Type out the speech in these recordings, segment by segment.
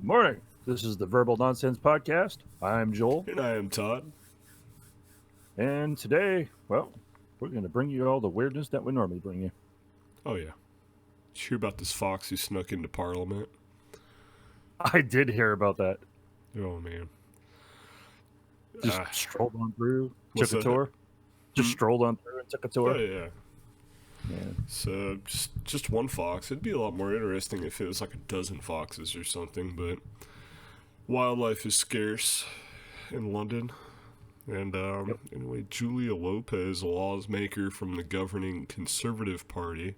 Morning. This is the Verbal Nonsense Podcast. I'm Joel. And I am Todd. And today, well, we're going to bring you all the weirdness that we normally bring you. Oh, yeah. Did you hear about this fox who snuck into Parliament? I did hear about that. Oh, man. Just strolled on through, What's took a that? tour. Just strolled on through and took a tour. Oh, yeah. So, just one fox. It'd be a lot more interesting if it was like a dozen foxes or something, but wildlife is scarce in London. And anyway, Julia Lopez, a lawmaker from the governing Conservative Party,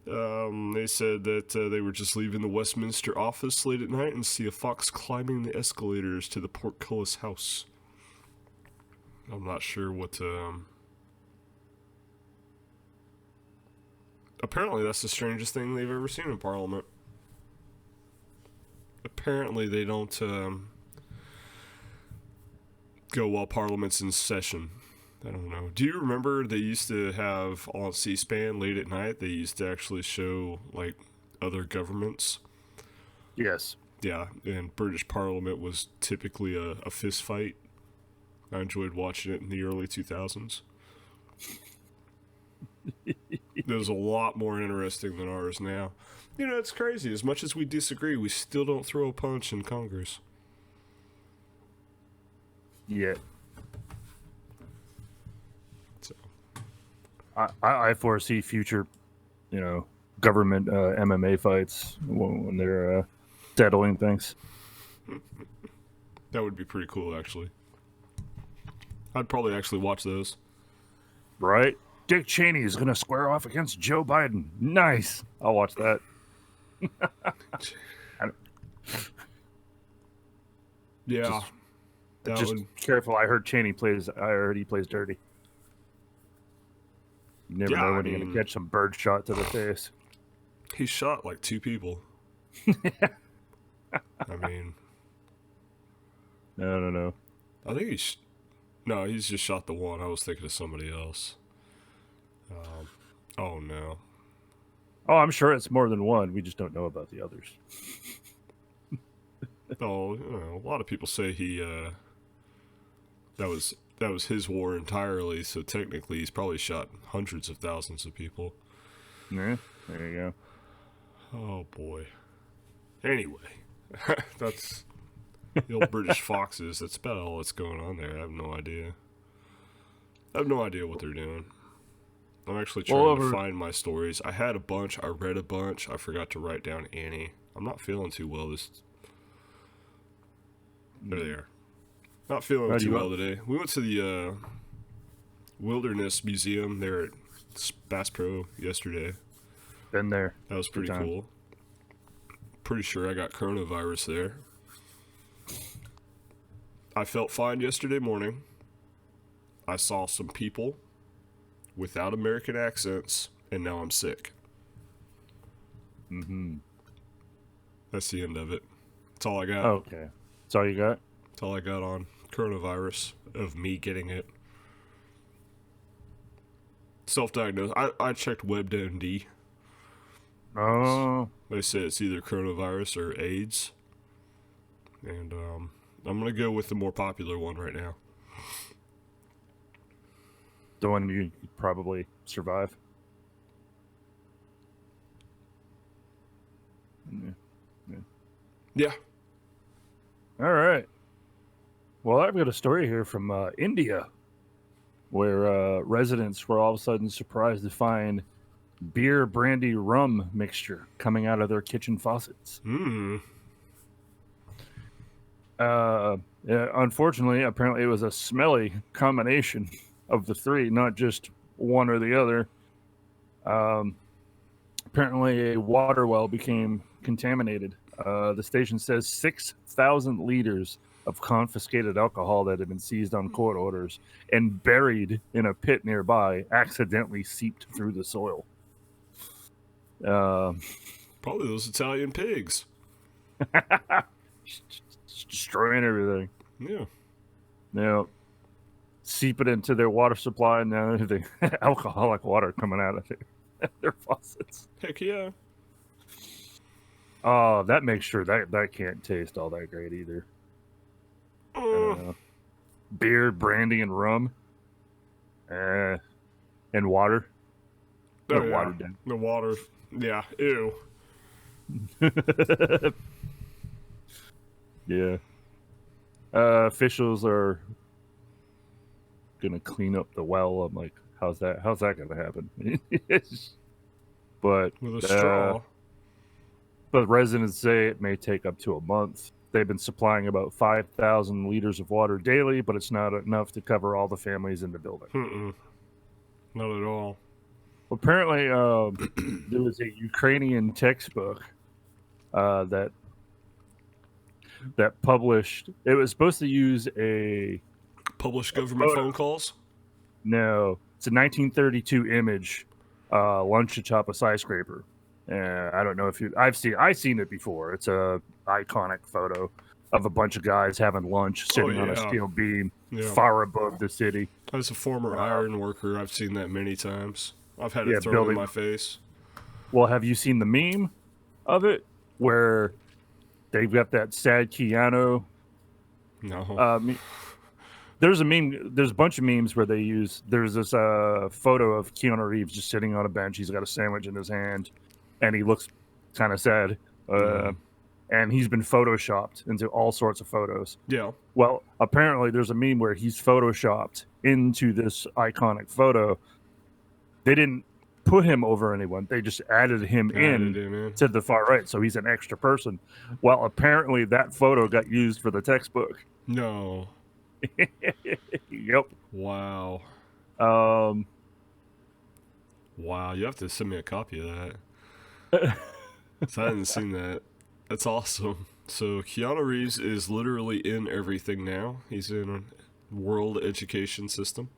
they said that they were just leaving the Westminster office late at night and see a fox climbing the escalators to the portcullis house. I'm not sure what apparently that's the strangest thing they've ever seen in Parliament. Apparently they don't go while Parliament's in session. I don't know. Do you remember they used to have on C-SPAN late at night, they used to actually show like other governments? Yes. Yeah, and British Parliament was typically a fist fight. I enjoyed watching it in the early 2000s. It was a lot more interesting than ours now. You know, it's crazy. As much as we disagree, we still don't throw a punch in Congress. Yeah. So. I foresee future, government MMA fights when they're settling things. That would be pretty cool, actually. I'd probably actually watch those. Right? Dick Cheney is going to square off against Joe Biden. Nice. I'll watch that. Yeah. Just careful. I heard he plays dirty. You never know when you're going to catch some bird shot to the face. He shot like 2 people. I mean... No. I think he's just shot the one. I was thinking of somebody else. Oh, no. Oh, I'm sure it's more than one. We just don't know about the others. Oh, a lot of people say he, that was his war entirely, so technically he's probably shot hundreds of thousands of people. Yeah, there you go. Oh, boy. Anyway, that's the old British foxes. That's about all that's going on there. I have no idea. I have no idea what they're doing. I'm actually trying to find my stories. I had a bunch. I read a bunch. I forgot to write down any. I'm not feeling too well There they are. Not feeling too well today. We went to the Wilderness Museum there at Bass Pro yesterday. Been there. That was pretty cool. Pretty sure I got coronavirus there. I felt fine yesterday morning. I saw some people without American accents, and now I'm sick. Mm-hmm. That's the end of it. That's all I got. Oh, okay. That's all you got? That's all I got on coronavirus, of me getting it. Self-diagnosed. I checked WebMD. Oh. They say it's either coronavirus or AIDS. And I'm going to go with the more popular one right now. The one you probably survive. Yeah. All right. Well, I've got a story here from India, where residents were all of a sudden surprised to find beer, brandy, rum mixture coming out of their kitchen faucets. Unfortunately, apparently it was a smelly combination of the three, not just one or the other. Apparently a water well became contaminated. The station says 6,000 liters of confiscated alcohol that had been seized on court orders and buried in a pit nearby accidentally seeped through the soil. Probably those Italian pigs. Destroying everything. Yeah. Now, seeping into their water supply, and now the alcoholic water coming out of their faucets. Heck yeah. Oh, that makes sure that can't taste all that great either. I don't know. Beer, brandy, and rum, and water. Oh No, yeah, watered down. the water. Yeah, ew. Yeah. Officials are gonna clean up the well. I'm like, how's that? How's that gonna happen? but With a uh, straw. but residents say it may take up to a month. They've been supplying about 5,000 liters of water daily, but it's not enough to cover all the families in the building. Mm-mm. Not at all. Apparently, there was a Ukrainian textbook that published. It was supposed to use Published government phone calls? no, it's a 1932 image, lunch atop a skyscraper. I don't know if I've seen it before. It's a iconic photo of a bunch of guys having lunch, sitting on a steel beam, far above the city. As a former ironworker, I've seen that many times. I've had it thrown in my face. Well, have you seen the meme of it where they've got that sad Keanu? No. There's a meme. There's a bunch of memes where they use. There's this photo of Keanu Reeves just sitting on a bench. He's got a sandwich in his hand, and he looks kind of sad. And he's been photoshopped into all sorts of photos. Yeah. Well, apparently there's a meme where he's photoshopped into this iconic photo. They didn't put him over anyone. They just added him in to the far right, so he's an extra person. Well, apparently that photo got used for the textbook. No. Yep. Wow. Wow, you have to send me a copy of that. So I hadn't seen that. That's awesome. So Keanu Reeves is literally in everything now. He's in a world education system.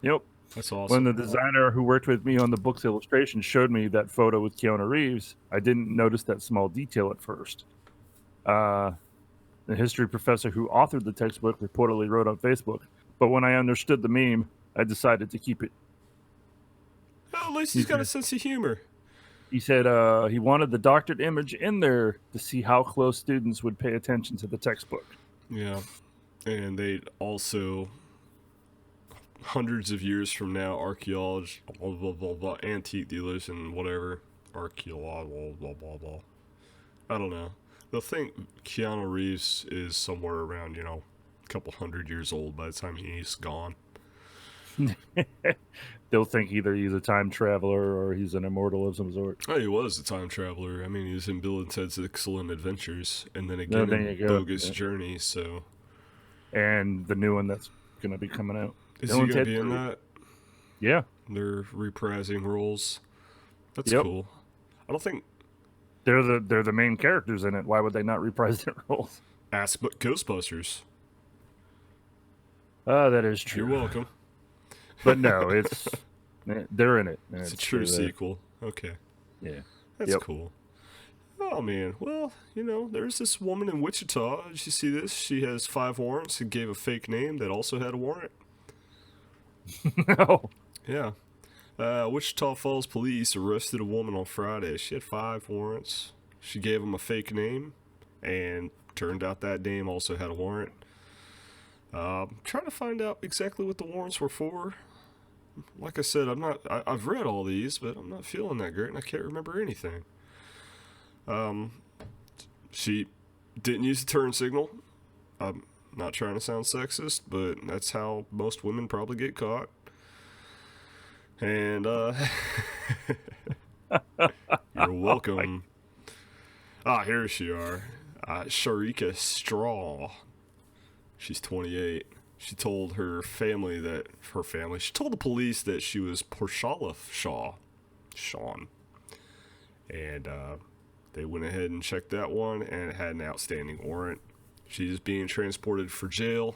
Yep. That's awesome. When the designer who worked with me on the book's illustration showed me that photo with Keanu Reeves, I didn't notice that small detail at first. The history professor who authored the textbook reportedly wrote on Facebook, but when I understood the meme, I decided to keep it. Well, at least he's got a sense of humor. He said he wanted the doctored image in there to see how close students would pay attention to the textbook. Yeah. And they'd also, hundreds of years from now, archaeologists, blah, blah, blah, blah, antique dealers and whatever, archaeological, blah, blah, blah. I don't know. They'll think Keanu Reeves is somewhere around, a couple hundred years old by the time he's gone. They'll think either he's a time traveler or he's an immortal of some sort. Oh, he was a time traveler. I mean, he was in Bill and Ted's Excellent Adventures, and then again in Bogus Journey, so... And the new one that's going to be coming out. Is he going to be in that? Yeah. They're reprising roles. That's cool. I don't think... They're the main characters in it. Why would they not reprise their roles? Ask but Ghostbusters. That is true. You're welcome. But no, they're in it. It's a true sequel. Okay. Yeah. That's cool. Oh, man. Well, there's this woman in Wichita. Did you see this? She has 5 warrants and gave a fake name that also had a warrant. No. Yeah. Wichita Falls police arrested a woman on Friday. She had 5 warrants. She gave them a fake name, and turned out that name also had a warrant. Trying to find out exactly what the warrants were for. Like I said, I've read all these, but I'm not feeling that great, and I can't remember anything. She didn't use the turn signal. I'm not trying to sound sexist, but that's how most women probably get caught. And, you're welcome. Here she are. Sharika Straw. She's 28. She told she told the police that she was Porshala Sean. And, they went ahead and checked that one, and it had an outstanding warrant. She's being transported for jail.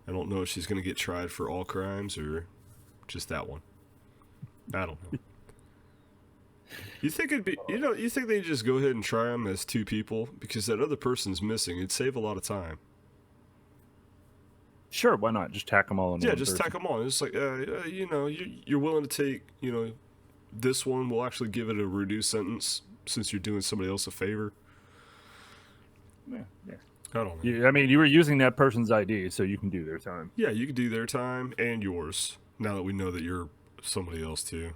I don't know if she's going to get tried for all crimes or just that one. I don't know. You think you think they'd just go ahead and try them as 2 people? Because that other person's missing. It'd save a lot of time. Sure, why not? Just tack them all in. Yeah, just tack them on. It's like, you're willing to take, this one. We'll actually give it a reduced sentence since you're doing somebody else a favor. Yeah. I don't know. You were using that person's ID, so you can do their time. Yeah, you can do their time and yours. Now that we know that you're somebody else too.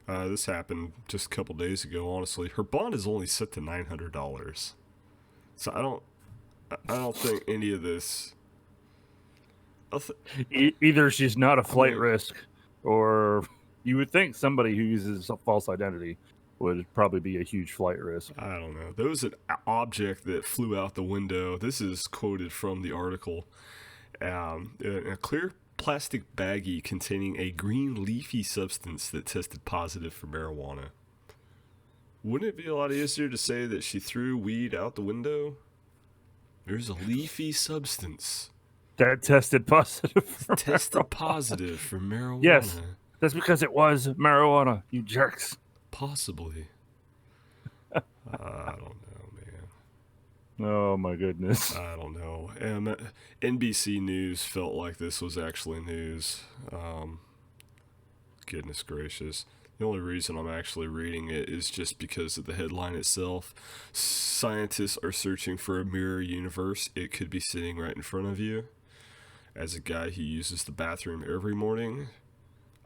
This happened just a couple days ago. Honestly, her bond is only set to $900. So I don't think any of this. Either she's not a flight risk, or you would think somebody who uses a false identity would probably be a huge flight risk. I don't know. There was an object that flew out the window. This is quoted from the article. A clear plastic baggie containing a green leafy substance that tested positive for marijuana. Wouldn't it be a lot easier to say that she threw weed out the window? There's a leafy substance that tested positive for marijuana. Yes, that's because it was marijuana, you jerks. Possibly. I don't know, man. Oh my goodness. I don't know. NBC News felt like this was actually news. Goodness gracious. The only reason I'm actually reading it is just because of the headline itself. Scientists are searching for a mirror universe. It could be sitting right in front of you. As a guy who uses the bathroom every morning,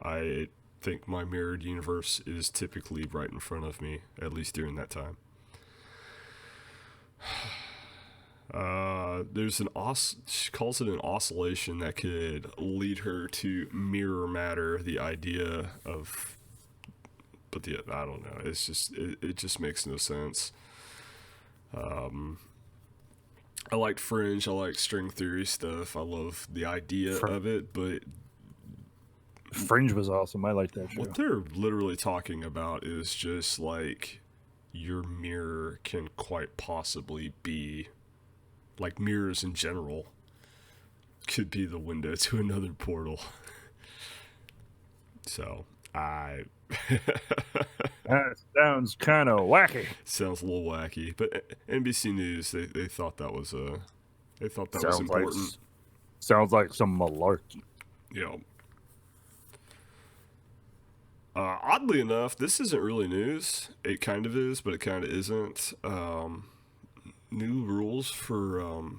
I think my mirrored universe is typically right in front of me, at least during that time. There's she calls it an oscillation that could lead her to mirror matter, the idea of, but I don't know, it's just, it just makes no sense. I liked Fringe, I like string theory stuff, I love the idea of it, but Fringe was awesome. I like that show. What they're literally talking about is just like your mirror can quite possibly be, like mirrors in general, could be the window to another portal. So, that sounds kind of wacky. Sounds a little wacky, but NBC News, they thought that was was important. Sounds like some malarkey. Yeah. Oddly enough, this isn't really news. It kind of is, but it kind of isn't. New rules for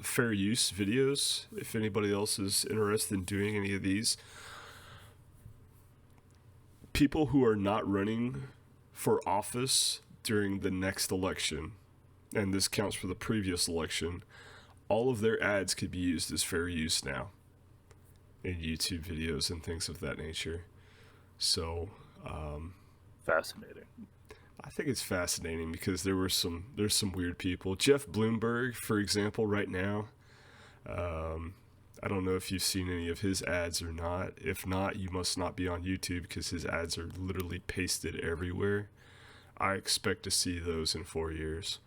fair use videos. If anybody else is interested in doing any of these, people who are not running for office during the next election, and this counts for the previous election, all of their ads could be used as fair use now in YouTube videos and things of that nature. So, fascinating. I think it's fascinating because there's some weird people. Jeff Bloomberg, for example, right now. I don't know if you've seen any of his ads or not. If not, you must not be on YouTube because his ads are literally pasted everywhere. I expect to see those in 4 years.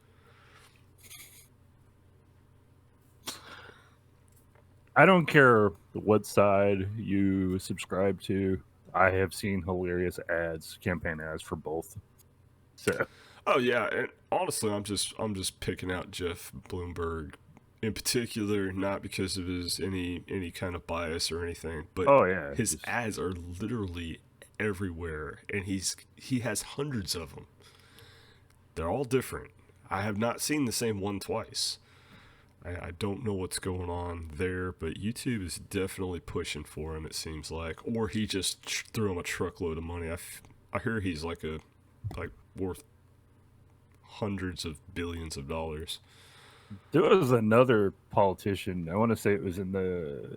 I don't care what side you subscribe to. I have seen hilarious ads, campaign ads for both. So. Oh yeah, and honestly, I'm just picking out Jeff Bloomberg in particular, not because of his any kind of bias or anything, but his ads are literally everywhere, and he has hundreds of them. They're all different. I have not seen the same one twice. I don't know what's going on there, but YouTube is definitely pushing for him, it seems like. Or he just threw him a truckload of money. I hear he's like worth hundreds of billions of dollars. There was another politician, I want to say it was in the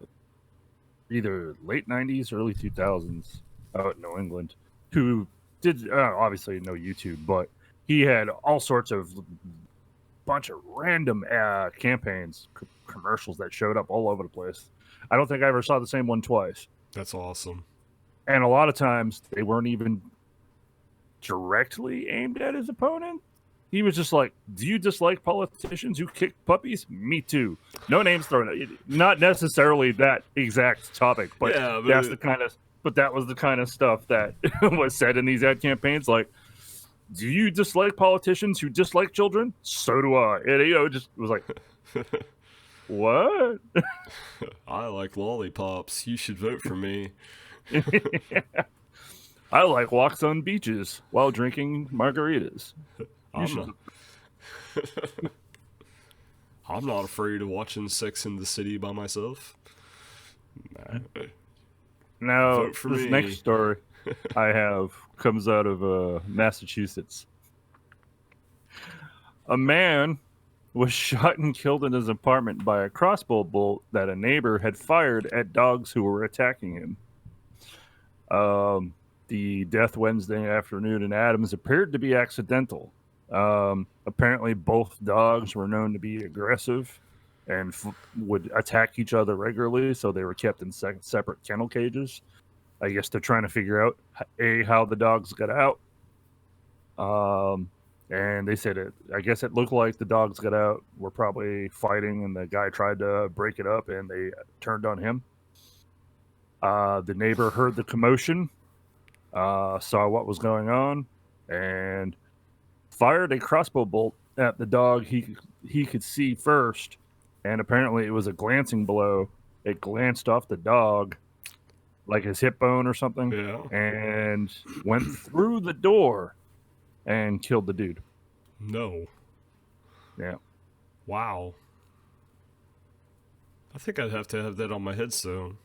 either late 90s, early 2000s out in New England, who did, obviously no YouTube, but he had all sorts of bunch of random campaigns, commercials that showed up all over the place. I don't think I ever saw the same one twice. That's awesome. And a lot of times they weren't even directly aimed at his opponent. He was just like, do you dislike politicians who kick puppies? Me too. No names thrown out. Not necessarily that exact topic, but that was the kind of stuff that was said in these ad campaigns. Like, do you dislike politicians who dislike children? So do I. And, it just was like, what? I like lollipops. You should vote for me. Yeah. I like walks on beaches while drinking margaritas. You I'm should. not, I'm not afraid of watching Sex in the City by myself. Nah, Now, vote for this me. next story I have comes out of Massachusetts. A man was shot and killed in his apartment by a crossbow bolt that a neighbor had fired at dogs who were attacking him. The death Wednesday afternoon in Adams appeared to be accidental. Apparently, both dogs were known to be aggressive and would attack each other regularly, so they were kept in separate kennel cages. I guess they're trying to figure out how the dogs got out. And they said it. I guess it looked like the dogs got out, were probably fighting, and the guy tried to break it up, and they turned on him. The neighbor heard the commotion, saw what was going on, and fired a crossbow bolt at the dog he could see first. And apparently, it was a glancing blow. It glanced off the dog, like his hip bone or something, Yeah. and went through the door and killed the dude. No. Yeah. Wow. I think I'd have to have that on my headstone.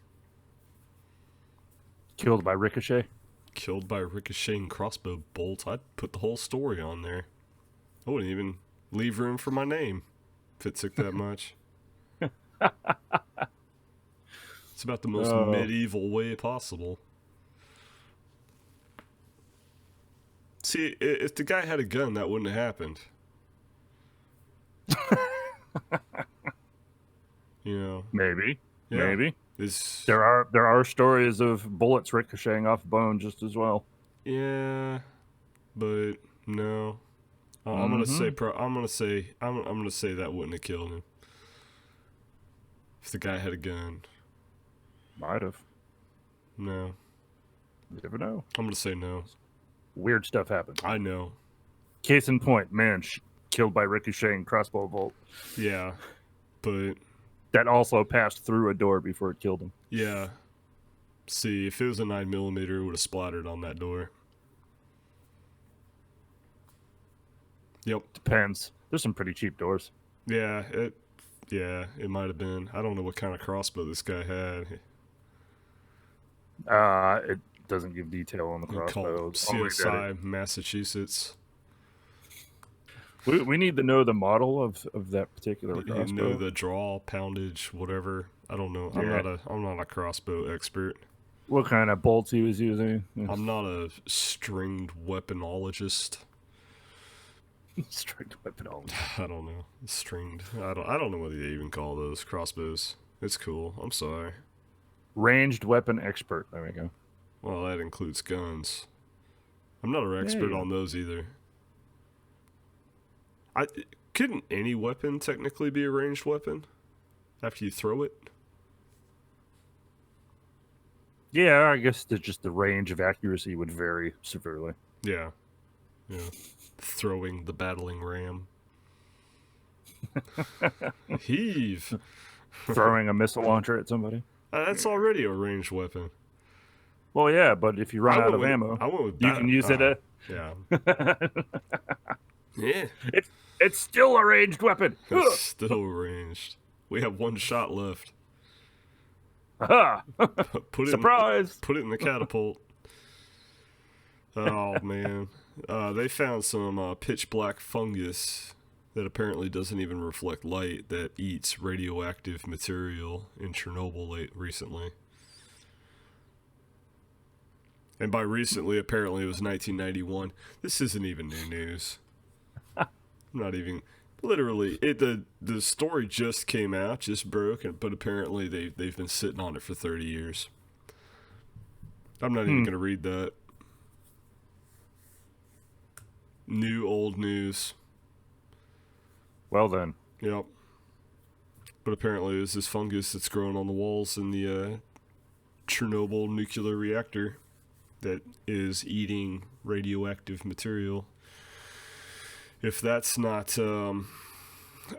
Killed by Ricochet. Killed by a ricocheting crossbow bolt. I'd put the whole story on there. I wouldn't even leave room for my name if it took that much. It's about the most medieval way possible. See, if the guy had a gun, that wouldn't have happened. You know, Maybe. yeah. Maybe. It's, There are stories of bullets ricocheting off bone just as well. yeah, but no. I'm gonna say that wouldn't have killed him if the guy had a gun. Might have. No, You never know. I'm gonna say no. Weird stuff happens. I know. Case in point, man killed by ricocheting crossbow bolt. Yeah, but That also passed through a door before it killed him. yeah. See, if it was a 9mm, it would have splattered on that door. Yep. Depends. There's some pretty cheap doors. Yeah, it might have been. I don't know what kind of crossbow this guy had. It doesn't give detail on the crossbow. CSI Massachusetts. We need to know the model of that particular crossbow. You know the draw, poundage, whatever. I don't know. Yeah. I'm not a crossbow expert. What kind of bolts he was using? I'm not a stringed weaponologist. Stringed weaponology. I don't know. Stringed. I don't know what they even call those crossbows. It's cool. I'm sorry. Ranged weapon expert. There we go. Well, that includes guns. I'm not an expert on those either. Couldn't any weapon technically be a ranged weapon after you throw it? Yeah, I guess just the range of accuracy would vary severely. Yeah. Throwing the battling ram. Heave. Throwing a missile launcher at somebody. That's already a ranged weapon. Well, yeah, but if you run out of ammo, I went with you can use it. Yeah. Yeah. It's still a ranged weapon. It's still ranged. We have one shot left. Aha! Surprise! Put it in the catapult. Oh, man. They found some pitch black fungus that apparently doesn't even reflect light that eats radioactive material in Chernobyl recently. And by recently, apparently it was 1991. This isn't even new news. Not even... Literally, the story just came out, just broke, but apparently they've been sitting on it for 30 years. I'm not even going to read that. New old news. Well then. Yep. But apparently there's this fungus that's growing on the walls in the Chernobyl nuclear reactor that is eating radioactive material. If that's not a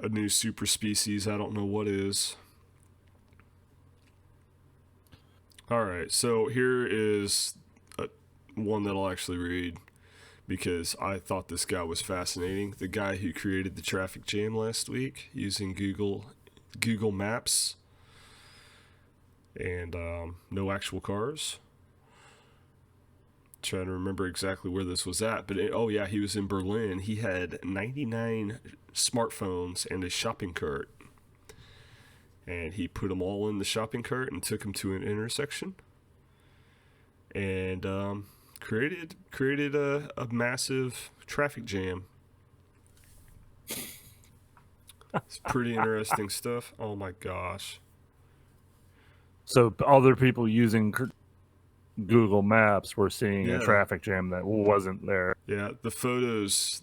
new super species, I don't know what is. Alright, so here is one that I'll actually read because I thought this guy was fascinating. The guy who created the traffic jam last week using Google Maps and no actual cars. Trying to remember exactly where this was at, but he was in Berlin. He had 99 smartphones and a shopping cart, and he put them all in the shopping cart and took them to an intersection, and created a massive traffic jam. It's pretty interesting stuff. Oh my gosh! So other people using Google Maps were seeing a traffic jam that wasn't there. Yeah, the photos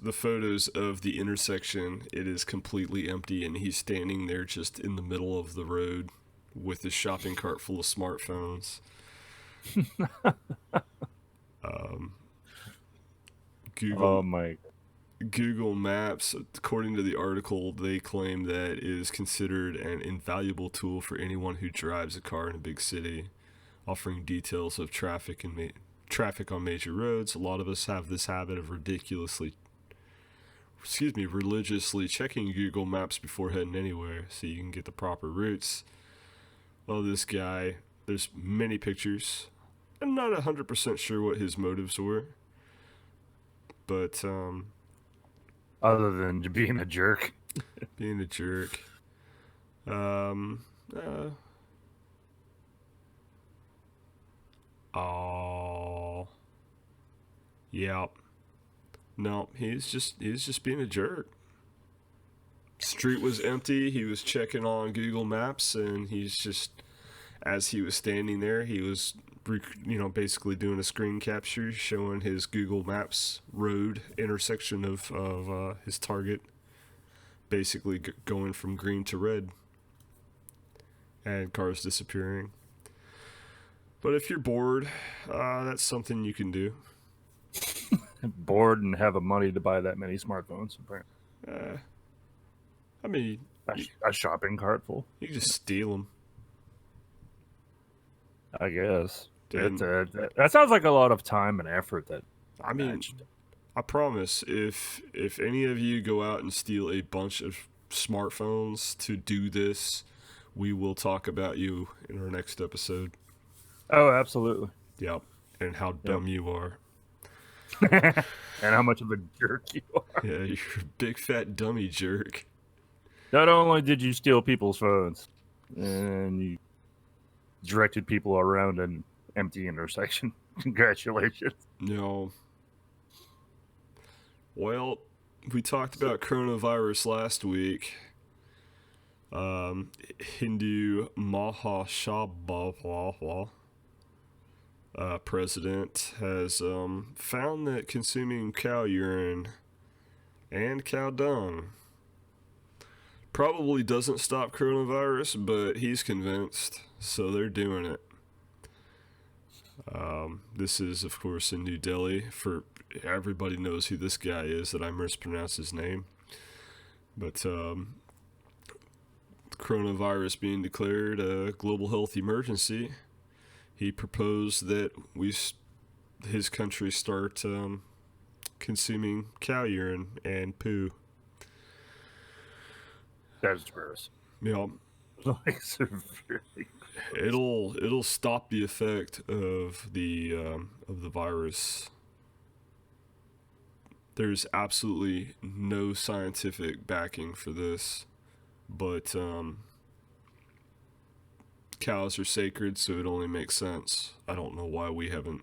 of the intersection, it is completely empty, and he's standing there just in the middle of the road with his shopping cart full of smartphones. Google Maps, according to the article, they claim that it is considered an invaluable tool for anyone who drives a car in a big city, offering details of traffic on major roads. A lot of us have this habit of religiously checking Google Maps before heading anywhere so you can get the proper routes. Well, this guy, there's many pictures. I'm not 100% sure what his motives were, but other than being a jerk. Being a jerk. Oh. Yep. No, he's just being a jerk. Street was empty. He was checking on Google Maps, and he's just, as he was standing there, he was, basically doing a screen capture showing his Google Maps road intersection of his target, basically going from green to red, and cars disappearing. But if you're bored, that's something you can do. Bored and have the money to buy that many smartphones. I mean, a shopping cart full. You can just steal them. I guess. That sounds like a lot of time and effort. I promise, if any of you go out and steal a bunch of smartphones to do this, we will talk about you in our next episode. Oh, absolutely. Yep. And how dumb you are. And how much of a jerk you are. Yeah, you're a big fat dummy jerk. Not only did you steal people's phones, and you directed people around an empty intersection. Congratulations. No. Well, we talked about coronavirus last week. Hindu Mahasabha president has found that consuming cow urine and cow dung probably doesn't stop coronavirus, but he's convinced, so they're doing it. This is, of course, in New Delhi. For everybody knows who this guy is, that I mispronounced his name. But coronavirus being declared a global health emergency, he proposed that his country start consuming cow urine and poo. That's gross. Yeah. Like severely. It'll stop the effect of the virus. There's absolutely no scientific backing for this, but cows are sacred, so it only makes sense. I don't know why we haven't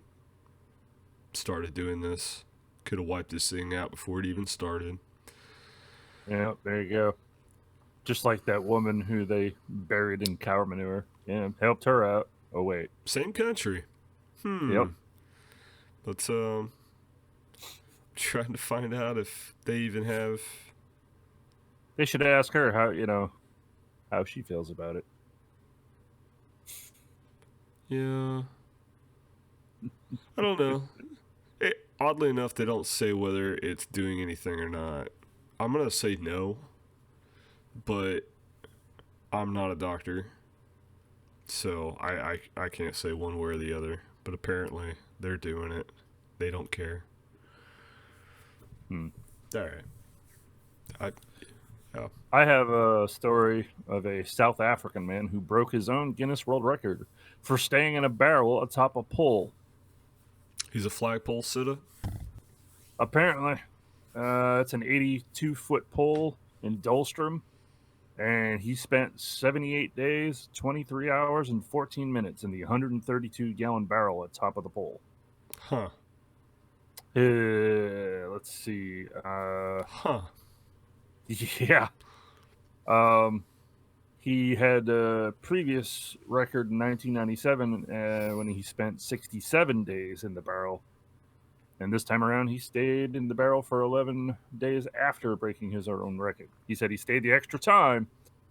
started doing this. Could have wiped this thing out before it even started. Yeah, there you go. Just like that woman who they buried in cow manure. Yeah, helped her out. Oh, wait. Same country. Yep. But, trying to find out if they even have... They should ask her how she feels about it. Yeah. I don't know. Oddly enough, they don't say whether it's doing anything or not. I'm going to say no, but I'm not a doctor, so I can't say one way or the other. But apparently, they're doing it. They don't care. All right. I have a story of a South African man who broke his own Guinness World Record for staying in a barrel atop a pole. He's a flagpole sitter. Apparently, it's an 82-foot pole in Dolstrom, and he spent 78 days, 23 hours, and 14 minutes in the 132-gallon barrel at top of the pole. Huh. Let's see. Huh. Yeah. He had a previous record in 1997 when he spent 67 days in the barrel. And this time around, he stayed in the barrel for 11 days after breaking his own record. He said he stayed the extra time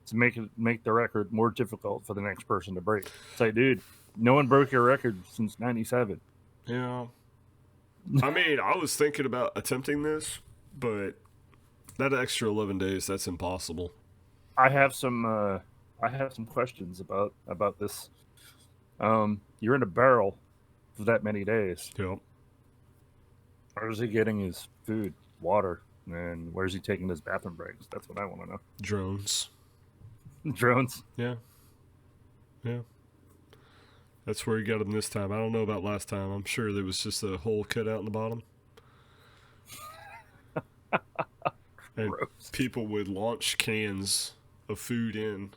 to make the record more difficult for the next person to break. It's like, dude, no one broke your record since 97. Yeah. I mean, I was thinking about attempting this, but that extra 11 days, that's impossible. I have some questions about this. You're in a barrel for that many days. Yep. Where's he getting his food, water, and where's he taking his bathroom breaks? That's what I want to know. Drones. Drones? Yeah. Yeah. That's where he got him this time. I don't know about last time. I'm sure there was just a hole cut out in the bottom. And Gross. people would launch cans of food in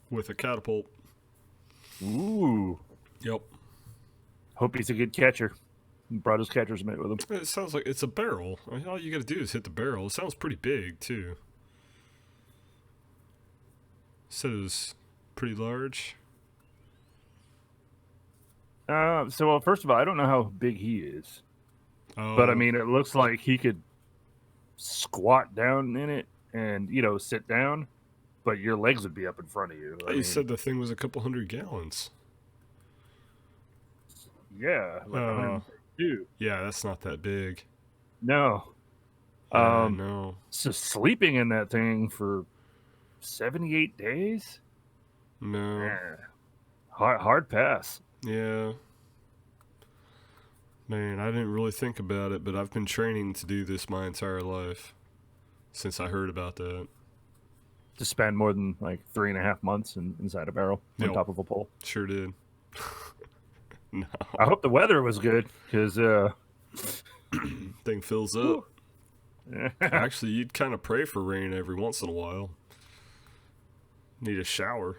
with a catapult. Ooh. Yep. Hope he's a good catcher. He brought his catcher's mitt with him. It sounds like it's a barrel. I mean, all you got to do is hit the barrel. It sounds pretty big, too. Said it was pretty large. Well, first of all, I don't know how big he is. Oh. But, I mean, it looks like he could squat down in it and, sit down. But your legs would be up in front of you. You said the thing was a couple 100 gallons. Yeah. Like 102. Yeah, that's not that big. No. No. So sleeping in that thing for 78 days? No. Hard pass. Yeah. Man, I didn't really think about it, but I've been training to do this my entire life since I heard about that. To spend more than like 3.5 months inside a barrel on top of a pole. Sure did. No. I hope the weather was good because thing fills up. Actually, you'd kind of pray for rain every once in a while. Need a shower.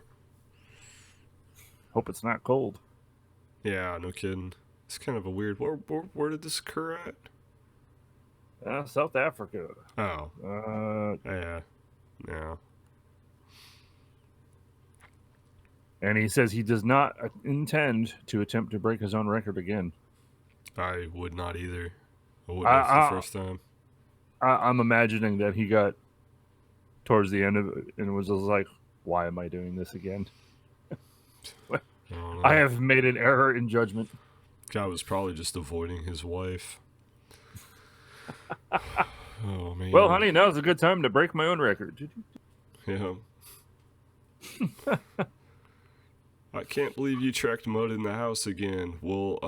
Hope it's not cold. Yeah, no kidding. It's kind of a weird. Where did this occur at? South Africa. Oh. Yeah. And he says he does not intend to attempt to break his own record again. I would not either. I wouldn't have the first time. I'm imagining that he got towards the end of it and was just like, why am I doing this again? I have made an error in judgment. Guy was probably just avoiding his wife. Oh, man. Well, honey, now's a good time to break my own record. Yeah. I can't believe you tracked mud in the house again. Well,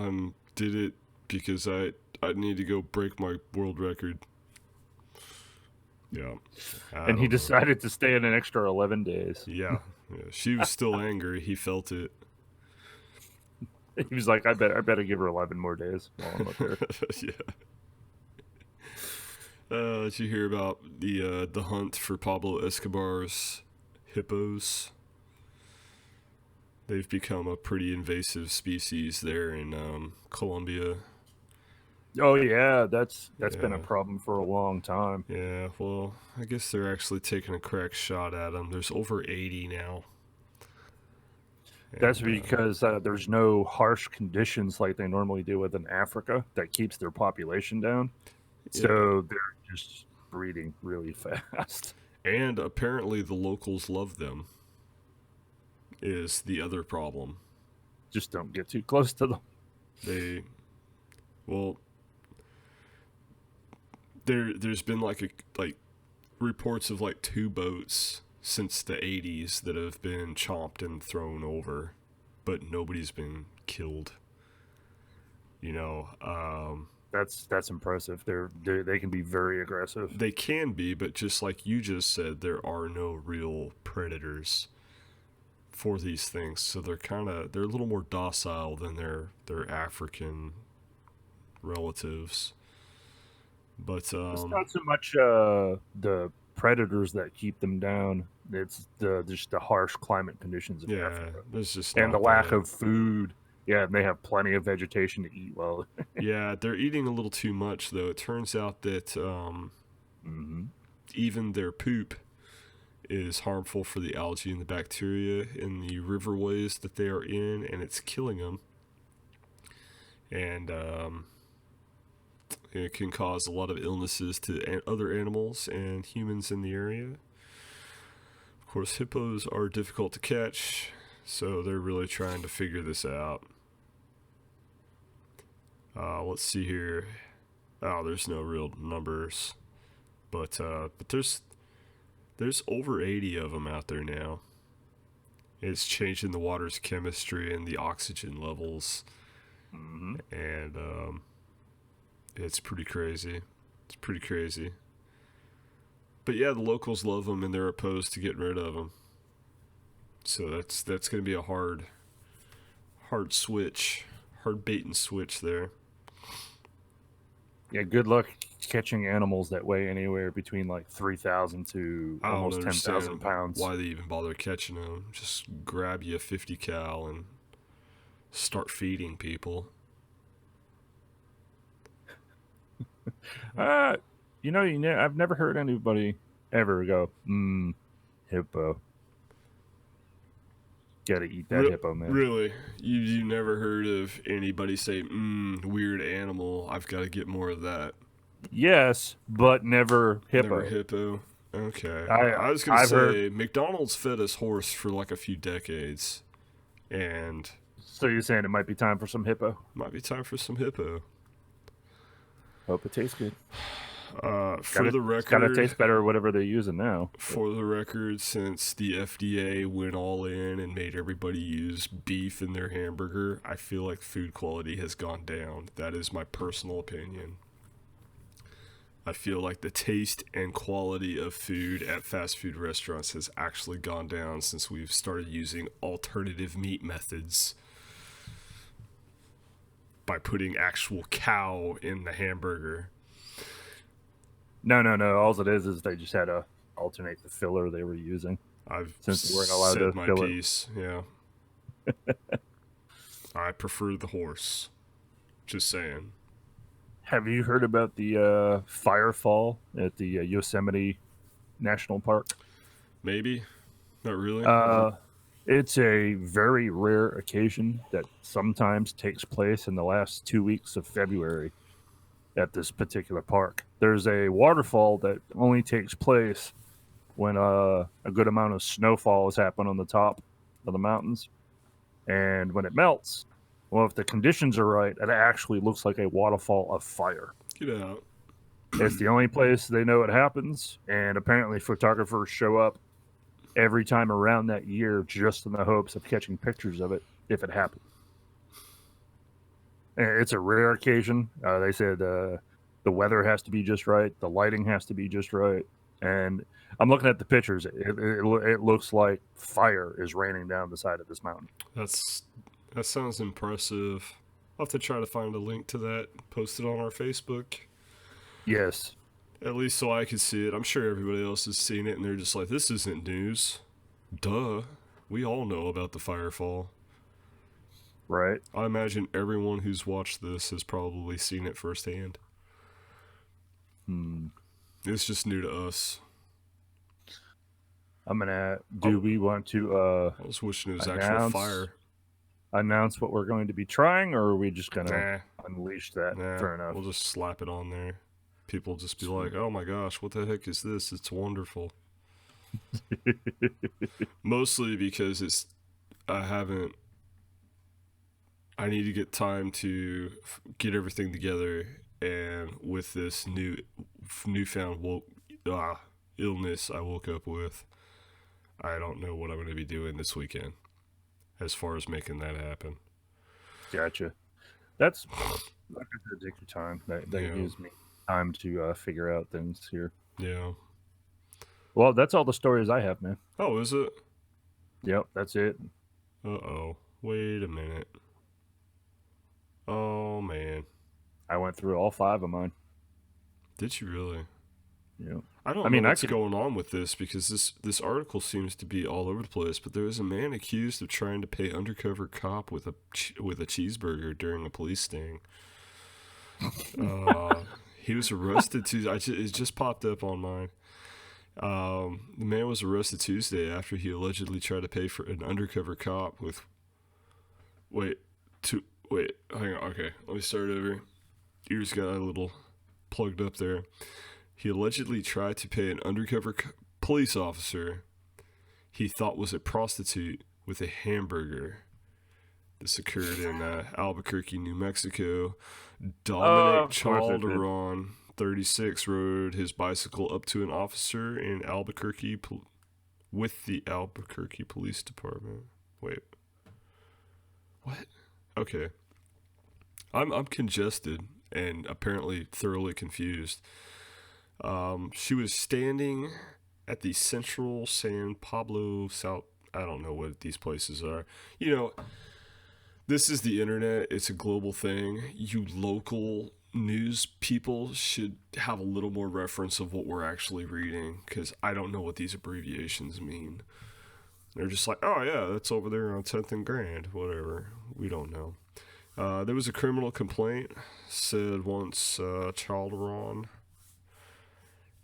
did it because I need to go break my world record. Yeah. And he decided to stay in an extra 11 days. Yeah. She was still angry. He felt it. He was like, I better give her 11 more days while I'm up there. Yeah. Did you hear about the hunt for Pablo Escobar's hippos? They've become a pretty invasive species there in Colombia. Oh yeah, that's been a problem for a long time. Yeah, well, I guess they're actually taking a crack shot at them. There's over 80 now. That's because there's no harsh conditions like they normally do within Africa that keeps their population down. Yeah. So they're just breeding really fast. And apparently the locals love them. Is the other problem. Just don't get too close to them. There's been like reports of like 2 boats since the 80s that have been chomped and thrown over, but nobody's been killed. That's impressive. They can be very aggressive. They can be, but just like you just said, there are no real predators for these things, so they're a little more docile than their African relatives. But It's not so much the predators that keep them down. It's just the harsh climate conditions of yeah, Africa there's just and the not lack that. of food. Yeah, and they have plenty of vegetation to eat well. Yeah, they're eating a little too much though. It turns out that Mm-hmm. even their poop is harmful for the algae and the bacteria in the riverways that they are in, and it's killing them. And it can cause a lot of illnesses to other animals and humans in the area. Of course, hippos are difficult to catch, so they're really trying to figure this out. Let's see here. Oh, there's no real numbers, but there's over 80 of them out there now. It's changing the water's chemistry and the oxygen levels, Mm-hmm. and it's pretty crazy. It's pretty crazy. But yeah, the locals love them and they're opposed to getting rid of them. So that's going to be a hard switch, hard bait and switch there. Yeah, good luck catching animals that weigh anywhere between like 3,000 to I don't almost 10,000 understand pounds. why they even bother catching them. Just grab you a 50 cal and start feeding people. I've never heard anybody ever go, hippo. Gotta eat that hippo, man. Really? You never heard of anybody say, weird animal, I've got to get more of that? Yes, but never hippo. Never hippo. Okay. I- I was going to I've say, heard- McDonald's fed us horse for like a few decades. And So you're saying it might be time for some hippo? might be time for some hippo. Hope it tastes good. For the It's gotta record, taste better, whatever they're using now. for the record, since the FDA went all in and made everybody use beef in their hamburger, I feel like food quality has gone down. That is my personal opinion. I feel like the taste and quality of food at fast food restaurants has actually gone down since we've started using alternative meat methods by putting actual cow in the hamburger. No. All it is they just had to alternate the filler they were using. I've Since we weren't allowed said to my fill it. piece, yeah. I prefer the horse. Just saying. Have you heard about the Firefall at the Yosemite National Park? Maybe. Not really. It's a very rare occasion that sometimes takes place in the last 2 weeks of February at this particular park. There's a waterfall that only takes place when a good amount of snowfall has happened on the top of the mountains. And when it melts, well, if the conditions are right, it actually looks like a waterfall of fire. Get out. It's the only place they know it happens, and apparently photographers show up every time around that year just in the hopes of catching pictures of it if it happens. And it's a rare occasion. They said the weather has to be just right, the lighting has to be just right, and I'm looking at the pictures. It looks like fire is raining down the side of this mountain. That sounds impressive. I'll have to try to find a link to that, post it on our Facebook. Yes. At least so I can see it. I'm sure everybody else has seen it and they're just like, this isn't news. Duh. We all know about the Firefall. Right. I imagine everyone who's watched this has probably seen it firsthand. It's just new to us. Do we want to I was wishing it was actual fire. announce what we're going to be trying, or are we just going to Nah. unleash that? Nah, Fair enough. we'll just slap it on there. People just be like, oh my gosh, what the heck is this? It's wonderful. Mostly because I need to get time to get everything together, and with this newfound illness I woke up with, I don't know what I'm going to be doing this weekend as far as making that happen. Gotcha. That's Like I said, take your time. That Yeah. gives me time to figure out things here. Yeah. Well, that's all the stories I have, man. Oh, is it? Yep, that's it. Uh-oh. Wait a minute. Oh, man. I went through all 5 of mine. Did you really? Yep. I don't I know mean, I what's could. going on with this because this article seems to be all over the place. But there was a man accused of trying to pay undercover cop with a cheeseburger during a police sting. He was arrested Tuesday. It just popped up on mine. The man was arrested Tuesday after he allegedly tried to pay for an undercover cop with. Wait, hang on. Okay, let me start over. Ears got a little plugged up there. He allegedly tried to pay an undercover police officer he thought was a prostitute with a hamburger. This occurred in Albuquerque, New Mexico. Dominic Of course it did. Chalderon, 36, rode his bicycle up to an officer in Albuquerque with the Albuquerque Police Department. Wait. What? Okay. I'm congested and apparently thoroughly confused. She was standing at the Central San Pablo South. I don't know what these places are. You know, this is the internet. It's a global thing. You local news people should have a little more reference of what we're actually reading, because I don't know what these abbreviations mean. They're just like, oh yeah, that's over there on 10th and Grand, whatever. We don't know. There was a criminal complaint, said once Chalderon,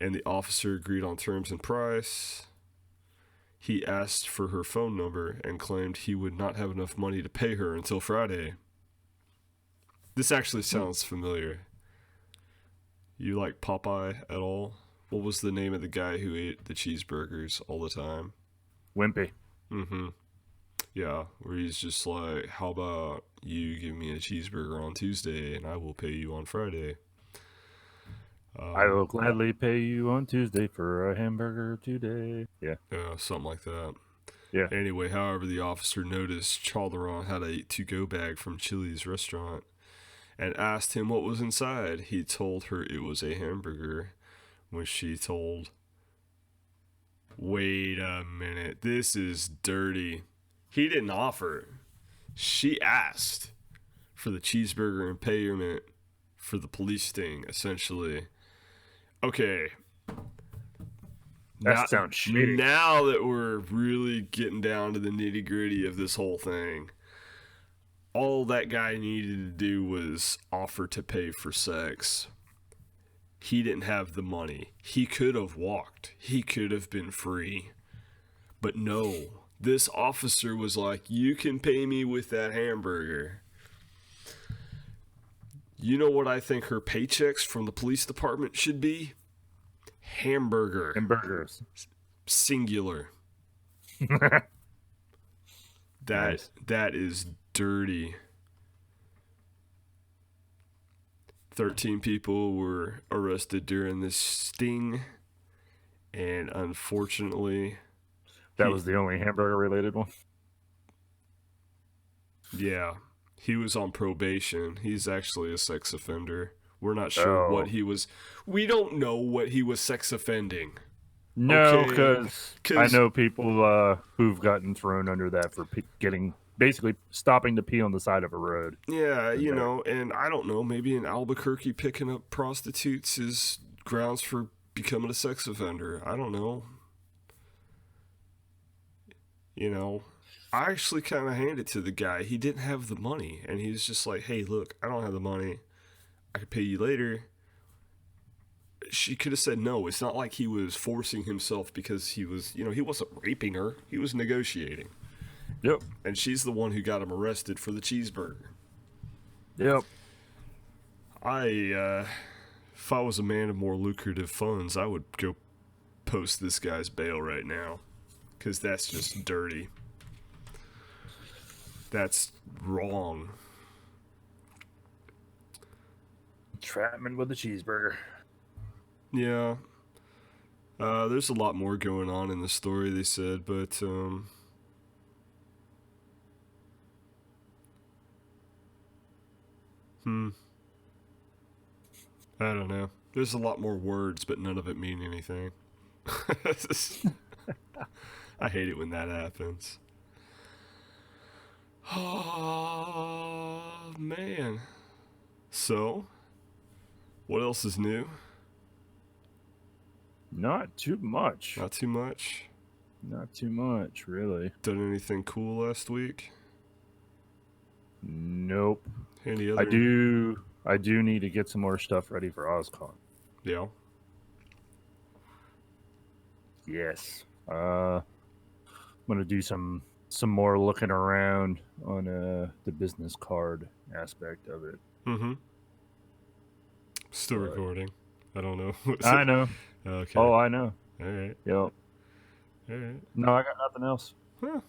and the officer agreed on terms and price. He asked for her phone number and claimed he would not have enough money to pay her until Friday. This actually sounds familiar. You like Popeye at all? What was the name of the guy who ate the cheeseburgers all the time? Wimpy. Mm-hmm. Yeah, where he's just like, how about you give me a cheeseburger on Tuesday and I will pay you on Friday? I will gladly pay you on Tuesday for a hamburger today. Yeah. Something like that. Yeah. Anyway, however, the officer noticed Chalderon had a to-go bag from Chili's restaurant and asked him what was inside. He told her it was a hamburger, when she told, wait a minute, this is dirty. He didn't offer. She asked for the cheeseburger in payment for the police sting, essentially. Okay. That sounds shitty. Now that we're really getting down to the nitty gritty of this whole thing, all that guy needed to do was offer to pay for sex. He didn't have the money. He could have walked. He could have been free. But no, this officer was like, you can pay me with that hamburger. You know what I think her paychecks from the police department should be? Hamburgers. Singular. Nice. That is dirty. 13 people were arrested during this sting, and unfortunately, That was the only hamburger related one. Yeah, he was on probation. He's actually a sex offender. We're not sure what he was. We don't know what he was sex offending. No, because I know people who've gotten thrown under that for basically stopping to pee on the side of a road. Yeah, you know, and I don't know, maybe in Albuquerque picking up prostitutes is grounds for becoming a sex offender. I don't know. You know, I actually kind of handed it to the guy. He didn't have the money, and he was just like, hey, look, I don't have the money. I could pay you later. She could have said no. It's not like he was forcing himself because he was, he wasn't raping her. He was negotiating. Yep. And she's the one who got him arrested for the cheeseburger. Yep. If I was a man of more lucrative funds, I would go post this guy's bail right now. Because that's just dirty. That's wrong. Entrapment with a cheeseburger. Yeah. There's a lot more going on in the story, they said, but I don't know. There's a lot more words, but none of it mean anything. I hate it when that happens. Oh, man. So, what else is new? Not too much. Not too much. Not too much, really. Done anything cool last week? Nope. Any other? I do need to get some more stuff ready for OzCon. Yeah. Yes. I'm gonna do some more looking around on the business card aspect of it. Mm-hmm. Still recording. I don't know. I know. Okay. Oh, I know. All right. Yep. All right. No, I got nothing else. Huh.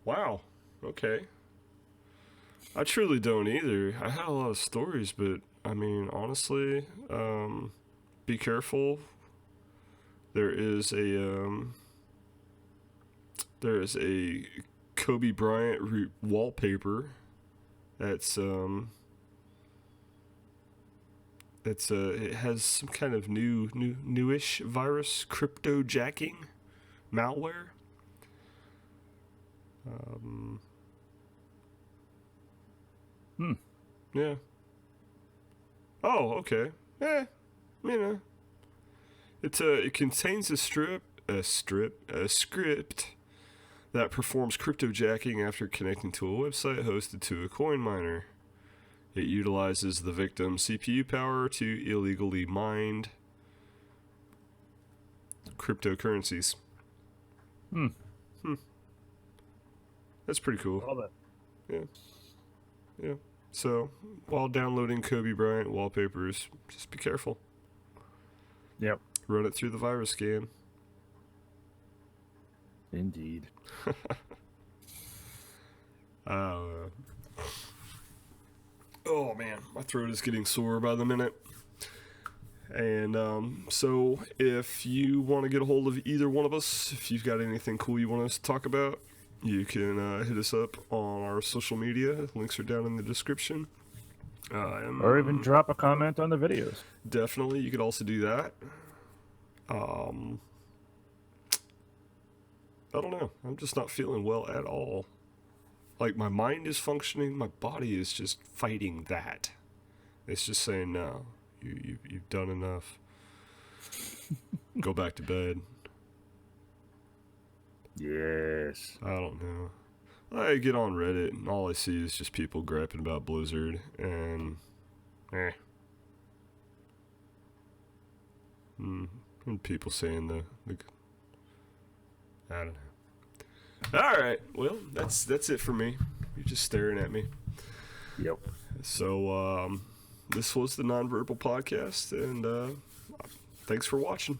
Wow. Okay. I truly don't either. I had a lot of stories, but I mean, honestly, be careful. There is a Kobe Bryant wallpaper that's it has some kind of newish virus, cryptojacking malware. Yeah. Oh, okay. You know. It contains a script that performs cryptojacking after connecting to a website hosted to a coin miner. It utilizes the victim's CPU power to illegally mine cryptocurrencies. That's pretty cool. All that. Yeah. So, while downloading Kobe Bryant wallpapers, just be careful. Yep. Run it through the virus scan. Indeed. Oh man, my throat is getting sore by the minute. And so if you want to get a hold of either one of us, if you've got anything cool you want us to talk about, you can hit us up on our social media. Links are down in the description. Or even drop a comment on the videos. Definitely, you could also do that. I don't know. I'm just not feeling well at all. Like, my mind is functioning, my body is just fighting that. It's just saying, no, you've done enough. Go back to bed. Yes. I don't know. I get on Reddit, and all I see is just people griping about Blizzard, and and people saying the I don't know. Alright, well, that's it for me. You're just staring at me. Yep. So, this was the Nonverbal Podcast, and thanks for watching.